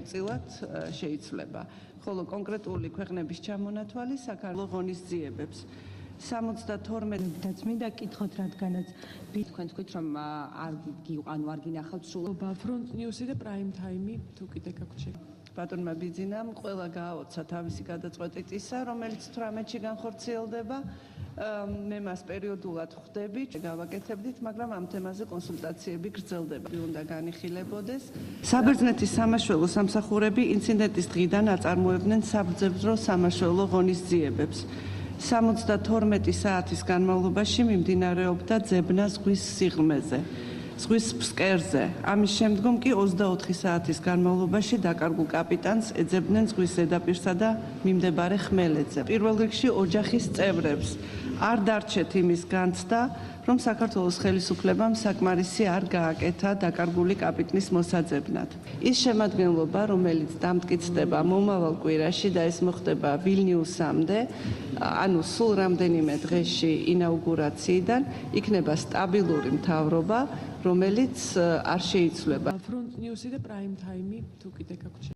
გარკვეულწილად შეიცვლება. ხოლო კონკრეტული ქვეყნების ჩამონათვალი საქართველოს ღონისძიებებს 72-დაც მინდა კითხოთ, რადგანაც თქვენ თქვით, რომ არ გინახავთ სულ Front News-ი და Prime Time-ი თუ კიდე გაქვთ ბატონმა ბიძინამ ყველა გააოცა თავისი გადაწყვეტით ისა, რომელიც 18-ში განხორციელდება. მე მას პერიოდულად ხვდები, გავაკეთებდით, მაგრამ ამ თემაზე კონსულტაციები გრძელდება. უნდა განიხილებოდეს. საბერძნეთის სამაშველო სამსახურები ინციდენტის დღიდან აწარმოებდნენ საბრძოლო სამაშველო ღონისძიებებს. 72 საათის განმავლობაში მიმდინარეობდა ძებნა ზღვის სიღრმეზე, ზღვის ფსკერზე. ამის შემდგომ კი 24 საათის განმავლობაში დაკარგულ კაპიტანს ეძებდნენ ზღვის ზედაპირსა და მიმდებარე ხმელეთზე. პირველ რიგში ოჯახის წევრებს არ დარჩეთ იმის განცდა, რომ საქართველოს ხელისუფლებამ საკმარისი არ გააკეთა დაკარგული კაპიტნის მოსაძებნად. ის შემადგენლობა, რომელიც დამტკიცდება მომავალ კვირაში და ეს მოხდება ვილნიუსამდე, ანუ სულ რამდენიმე დღეში ინაუგურაციიდან, იქნება სტაბილური მთავრობა, რომელიც არ შეიცვლება. Front News-ი და Prime Time-ი თუ კიდე გაქვთ